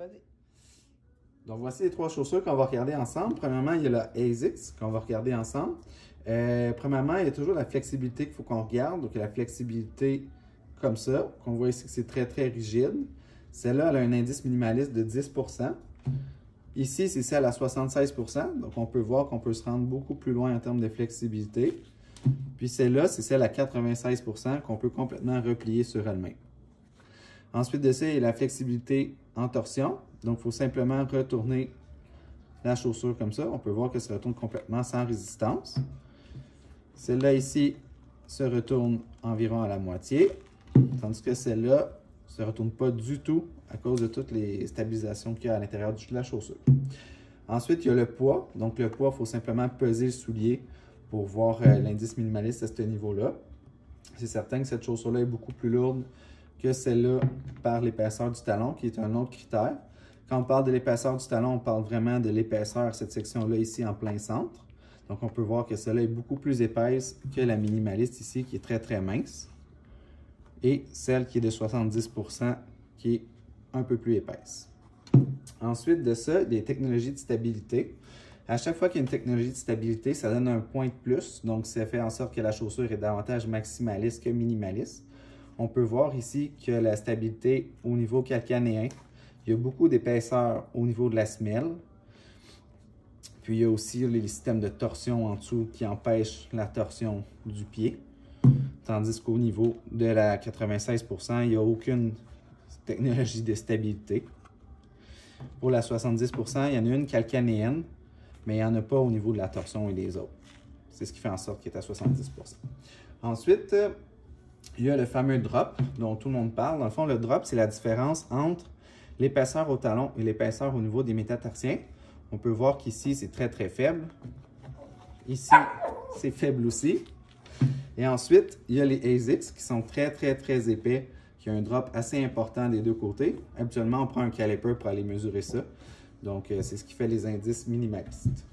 Vas-y. Donc, voici les trois chaussures qu'on va regarder ensemble. Premièrement, il y a la ASICS qu'on va regarder ensemble. Premièrement, il y a toujours la flexibilité qu'il faut qu'on regarde. Donc, il y a la flexibilité comme ça, qu'on voit ici que c'est très, très rigide. Celle-là, elle a un indice minimaliste de 10%. Ici, c'est celle à 76%. Donc, on peut voir qu'on peut se rendre beaucoup plus loin en termes de flexibilité. Puis celle-là, c'est celle à 96% qu'on peut complètement replier sur elle-même. Ensuite de ça, il y a la flexibilité en torsion. Donc, il faut simplement retourner la chaussure comme ça. On peut voir qu'elle se retourne complètement sans résistance. Celle-là ici se retourne environ à la moitié, tandis que celle-là ne se retourne pas du tout à cause de toutes les stabilisations qu'il y a à l'intérieur de la chaussure. Ensuite, il y a le poids. Donc, le poids, il faut simplement peser le soulier pour voir l'indice minimaliste à ce niveau-là. C'est certain que cette chaussure-là est beaucoup plus lourde que celle-là par l'épaisseur du talon, qui est un autre critère. Quand on parle de l'épaisseur du talon, on parle vraiment de l'épaisseur, cette section-là ici en plein centre. Donc, on peut voir que celle-là est beaucoup plus épaisse que la minimaliste ici, qui est très, très mince. Et celle qui est de 70%, qui est un peu plus épaisse. Ensuite de ça, des technologies de stabilité. À chaque fois qu'il y a une technologie de stabilité, ça donne un point de plus. Donc, ça fait en sorte que la chaussure est davantage maximaliste que minimaliste. On peut voir ici que la stabilité au niveau calcanéen, il y a beaucoup d'épaisseur au niveau de la semelle. Puis, il y a aussi les systèmes de torsion en dessous qui empêchent la torsion du pied. Tandis qu'au niveau de la 96%, il n'y a aucune technologie de stabilité. Pour la 70%, il y en a une calcanéenne, mais il n'y en a pas au niveau de la torsion et des autres. C'est ce qui fait en sorte qu'il est à 70%. Ensuite, il y a le fameux drop dont tout le monde parle. Dans le fond, le drop, c'est la différence entre l'épaisseur au talon et l'épaisseur au niveau des métatarsiens. On peut voir qu'ici, c'est très, très faible. Ici, c'est faible aussi. Et ensuite, il y a les ASICS qui sont très, très, très épais, qui ont un drop assez important des deux côtés. Habituellement, on prend un caliper pour aller mesurer ça. Donc, c'est ce qui fait les indices minimalistes.